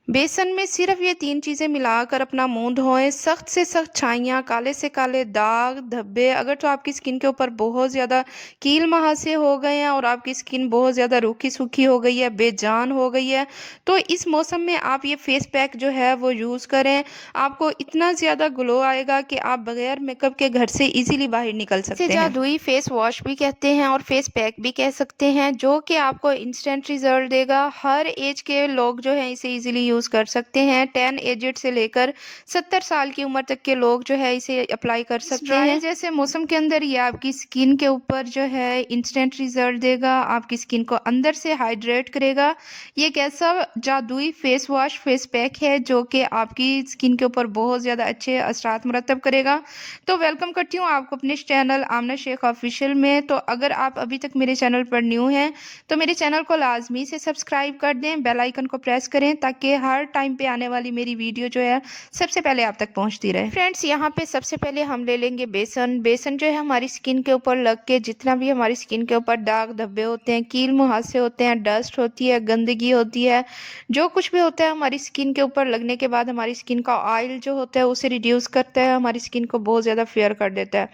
बेसन में सिर्फ ये 3 चीज़ें मिलाकर अपना मुँह धोएँ, सख्त से सख्त छाइयाँ, काले से काले दाग, धब्बे अगर तो आपकी स्किन के ऊपर बहुत ज़्यादा कील-मुहासे हो गए हैं और आपकी स्किन बहुत ज़्यादा रूखी-सूखी हो गई है, बेजान हो गई है, तो इस मौसम में आप ये फेस पैक जो है वो यूज़ करें। आपको इतना ज़्यादा ग्लो आएगा कि आप बगैर मेकअप के घर से ईज़िली बाहर निकल इसे सकते हैं। जादुई फेस वॉश भी कहते हैं और फेस पैक भी कह सकते हैं, जो कि आपको इंस्टेंट रिजल्ट देगा। हर एज के लोग जो हैं इसे इजीली यूज़ कर सकते हैं। 10 एजेड से लेकर 70 साल की उम्र तक के लोग जो है इसे अप्लाई कर सकते ड्राई हैं। जैसे मौसम के अंदर ये आपकी स्किन के ऊपर जो है इंस्टेंट रिजल्ट देगा, आपकी स्किन को अंदर से हाइड्रेट करेगा। ये एक ऐसा जादुई फेस वॉश, फेस पैक है जो कि आपकी स्किन के ऊपर बहुत ज़्यादा अच्छे असरात मुरतब करेगा। तो वेलकम करती हूँ आपको अपने इस चैनल आमना शेख ऑफिशियल में। तो अगर आप अभी तक मेरे चैनल पर न्यू हैं तो मेरे चैनल को लाजमी से सब्सक्राइब कर दें, बेल आइकन को प्रेस करें ताकि हर टाइम पे आने वाली मेरी वीडियो जो है सबसे पहले आप तक पहुंचती रहे। फ्रेंड्स, यहाँ पे सबसे पहले हम ले लेंगे बेसन। बेसन जो है हमारी स्किन के ऊपर लग के जितना भी हमारी स्किन के ऊपर दाग धब्बे होते हैं, कील मुहासे होते हैं, डस्ट होती है, गंदगी होती है, जो कुछ भी होता है हमारी स्किन के ऊपर लगने के बाद हमारी स्किन का ऑयल जो होता है उसे रिड्यूस करता है, हमारी स्किन को बहुत ज़्यादा फेयर कर देता है।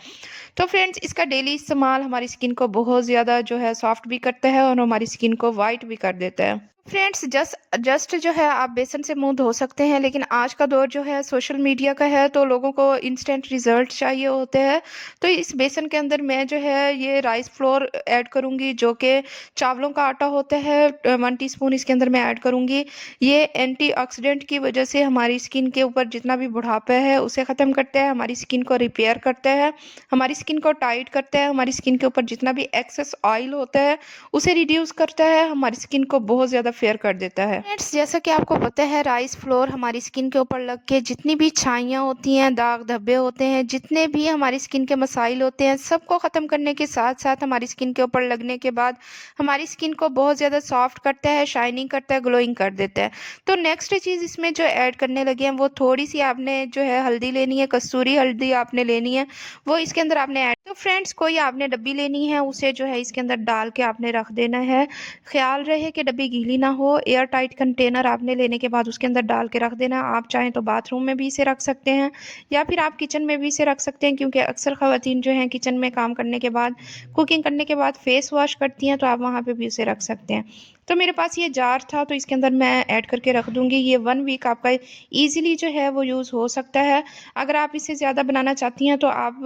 तो फ्रेंड्स, इसका डेली इस्तेमाल हमारी स्किन को बहुत ज़्यादा जो है सॉफ्ट भी करता है और हमारी स्किन को वाइट भी कर देता है। फ्रेंड्स, जस्ट जस्ट जो है आप बेसन से मुंह धो सकते हैं, लेकिन आज का दौर जो है सोशल मीडिया का है तो लोगों को इंस्टेंट रिजल्ट चाहिए होते हैं। तो इस बेसन के अंदर मैं जो है ये राइस फ्लोर ऐड करूंगी, जो कि चावलों का आटा होता है। 1 टीस्पून इसके अंदर मैं ऐड करूंगी। ये एंटीऑक्सीडेंट की वजह से हमारी स्किन के ऊपर जितना भी बुढ़ापा है उसे ख़त्म करता है, हमारी स्किन को रिपेयर करता है, हमारी स्किन को टाइट करता है, हमारी स्किन के ऊपर जितना भी एक्सेस ऑयल होता है उसे रिड्यूस करता है, हमारी स्किन को बहुत ज़्यादा फेयर कर देता है। फ्रेंड्स, जैसा कि आपको पता है राइस फ्लोर हमारी स्किन के ऊपर लग के जितनी भी छाइयाँ होती हैं, दाग धब्बे होते हैं, जितने भी हमारी स्किन के मसाइल होते हैं, सबको ख़त्म करने के साथ साथ हमारी स्किन के ऊपर लगने के बाद हमारी स्किन को बहुत ज़्यादा सॉफ्ट करता है, शाइनिंग करता है, ग्लोइंग कर देता है। तो नेक्स्ट चीज़ इसमें जो ऐड करने लगे हैं वो थोड़ी सी आपने जो है हल्दी लेनी है, कसूरी हल्दी आपने लेनी है, वो इसके अंदर आपने ऐड। तो फ्रेंड्स, कोई आपने डब्बी लेनी है, उसे जो है इसके अंदर डाल के आपने रख देना है। ख्याल रहे कि डब्बी गीली ना हो। एयर टाइट कंटेनर आपने लेने के बाद उसके अंदर डाल के रख देना। आप चाहें तो बाथरूम में भी इसे रख सकते हैं या फिर आप किचन में भी इसे रख सकते हैं, क्योंकि अक्सर ख़वातीन जो हैं किचन में काम करने के बाद, कुकिंग करने के बाद फेस वॉश करती हैं, तो आप वहाँ पे भी उसे रख सकते हैं। तो मेरे पास ये जार था तो इसके अंदर मैं ऐड करके रख दूँगी। ये 1 वीक आपका ईज़िली जो है वो यूज़ हो सकता है। अगर आप इससे ज़्यादा बनाना चाहती हैं तो आप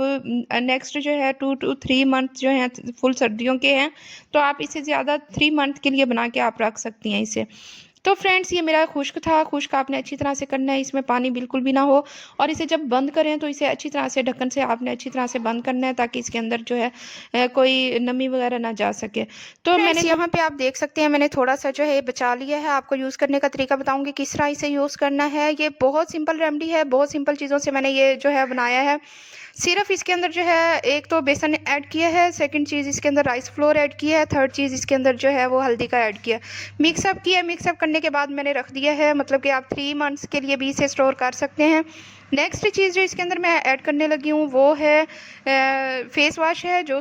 नेक्स्ट जो है 2 टू 3 मंथ जो हैं फुल सर्दियों के हैं, तो आप इसे ज़्यादा 3 मंथ के लिए बना के आप रख सकती हैं इसे। तो फ्रेंड्स, ये मेरा खुश्क था। खुश्क आपने अच्छी तरह से करना है, इसमें पानी बिल्कुल भी ना हो, और इसे जब बंद करें तो इसे अच्छी तरह से ढक्कन से आपने अच्छी तरह से बंद करना है ताकि इसके अंदर जो है कोई नमी वगैरह ना जा सके। तो मैंने यहाँ पे आप देख सकते हैं मैंने थोड़ा सा जो है बचा लिया है। आपको यूज़ करने का तरीका बताऊंगी किस तरह इसे यूज़ करना है। ये बहुत सिंपल रेमेडी है, बहुत सिंपल चीज़ों से मैंने ये जो है बनाया है। सिर्फ इसके अंदर जो है एक तो बेसन ऐड किया है, सेकंड चीज़ इसके अंदर राइस फ्लोर ऐड किया है, थर्ड चीज़ इसके अंदर जो है वो हल्दी का ऐड किया है। मिक्सअप किया, मिक्सअप करने के बाद मैंने रख दिया है, मतलब कि आप 3 मंथ्स के लिए भी इसे स्टोर कर सकते हैं। नेक्स्ट चीज़ जो इसके अंदर मैं ऐड करने लगी हूँ वो है फेस वॉश है, जो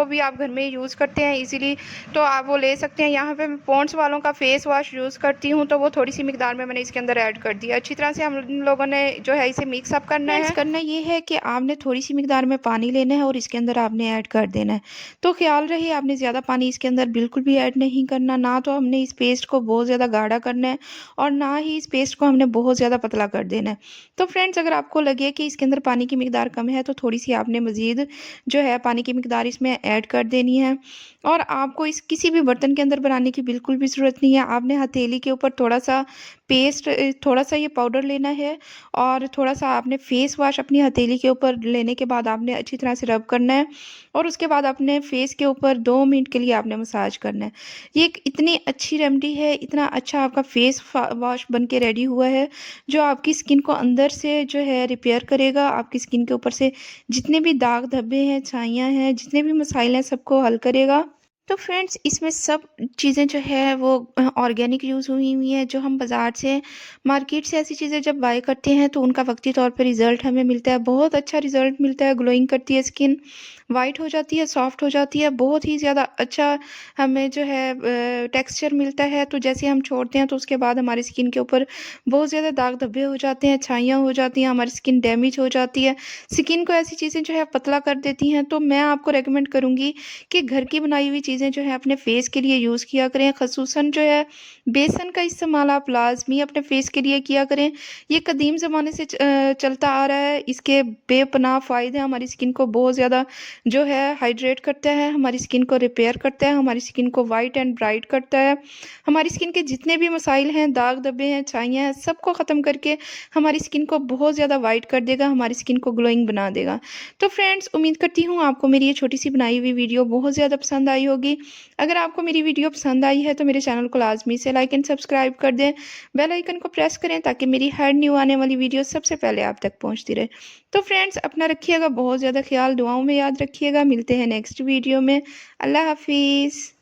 भी आप घर में यूज़ करते हैं इजीली, तो आप वो ले सकते हैं। यहाँ पे मैं पॉन्ड्स वालों का फेस वॉश यूज़ करती हूँ, तो वो थोड़ी सी मिकदार में मैंने इसके अंदर ऐड कर दिया। अच्छी तरह से हम लोगों ने जो है इसे मिक्सअप करना है। करना ये है कि आपने थोड़ी सी मिकदार में पानी लेना है और इसके अंदर आपने ऐड कर देना है। तो ख्याल रहे आपने ज़्यादा पानी इसके अंदर बिल्कुल भी ऐड नहीं करना, ना तो हमने इस पेस्ट को बहुत ज़्यादा गाढ़ा करना है और ना ही इस पेस्ट को हमने बहुत ज़्यादा पतला कर देना है। तो फ्रेंड्स, अगर आपको लगे कि इसके अंदर पानी की मिकदार कम है तो थोड़ी सी आपने मज़ीद जो है पानी की मिकदार इसमें ऐड कर देनी है। और आपको इस किसी भी बर्तन के अंदर बनाने की बिल्कुल भी ज़रूरत नहीं है। आपने हथेली के ऊपर थोड़ा सा पेस्ट, थोड़ा सा ये पाउडर लेना है और थोड़ा सा आपने फेस वॉश अपनी हथेली के ऊपर लेने के बाद आपने अच्छी तरह से रब करना है और उसके बाद अपने फेस के ऊपर 2 मिनट के लिए आपने मसाज करना है। ये एक इतनी अच्छी रेमेडी है, इतना अच्छा आपका फेस वॉश बन के रेडी हुआ है, जो आपकी स्किन को अंदर से जो है रिपेयर करेगा, आपकी स्किन के ऊपर से जितने भी दाग धब्बे हैं, छाइयाँ हैं, जितने भी मसाइल हैं सबको हल करेगा। तो फ्रेंड्स इसमें सब चीज़ें जो है वो ऑर्गेनिक यूज़ हुई हुई हैं। जो हम बाज़ार से मार्केट से ऐसी चीज़ें जब बाय करते हैं तो उनका वक्ती तौर पे रिज़ल्ट हमें मिलता है, बहुत अच्छा रिज़ल्ट मिलता है, ग्लोइंग करती है स्किन, वाइट हो जाती है, सॉफ्ट हो जाती है, बहुत ही ज़्यादा अच्छा हमें जो है टेक्सचर मिलता है। तो जैसे हम छोड़ते हैं तो उसके बाद हमारी स्किन के ऊपर बहुत ज़्यादा दाग धब्बे हो जाते हैं, छाइयाँ हो जाती हैं, हमारी स्किन डैमेज हो जाती है, स्किन को ऐसी चीज़ें जो है पतला कर देती हैं। तो मैं आपको रेकमेंड करूँगी कि घर की बनाई हुई चीज़ें जो है अपने फेस के लिए यूज़ किया करें। ख़ुसूसन जो है बेसन का इस्तेमाल आप लाज़मी अपने फेस के लिए किया करें। ये कदीम ज़माने से चलता आ रहा है। इसके बेपनाह फ़ायदे हैं, हमारी स्किन को बहुत ज़्यादा जो है हाइड्रेट करता है, हमारी स्किन को रिपेयर करता है, हमारी स्किन को वाइट एंड ब्राइट करता है। हमारी स्किन के जितने भी मसाइल हैं, दाग धब्बे हैं, छाइयाँ हैं, सबको ख़त्म करके हमारी स्किन को बहुत ज़्यादा वाइट कर देगा, हमारी स्किन को ग्लोइंग बना देगा। तो फ्रेंड्स उम्मीद करती हूँ आपको मेरी ये छोटी-सी बनाई हुई वीडियो बहुत ज़्यादा पसंद आई होगी। अगर आपको मेरी वीडियो पसंद आई है तो मेरे चैनल को लाज़मी से लाइक एंड सब्सक्राइब कर दें। बेल आइकन को प्रेस करें ताकि मेरी हर न्यू आने वाली वीडियो सबसे पहले आप तक पहुँचती रहे। तो फ्रेंड्स अपना रखिएगा बहुत ज़्यादा ख़्याल, दुआओं में याद रखिएगा। मिलते हैं नेक्स्ट वीडियो में। अल्लाह हाफ़िज़।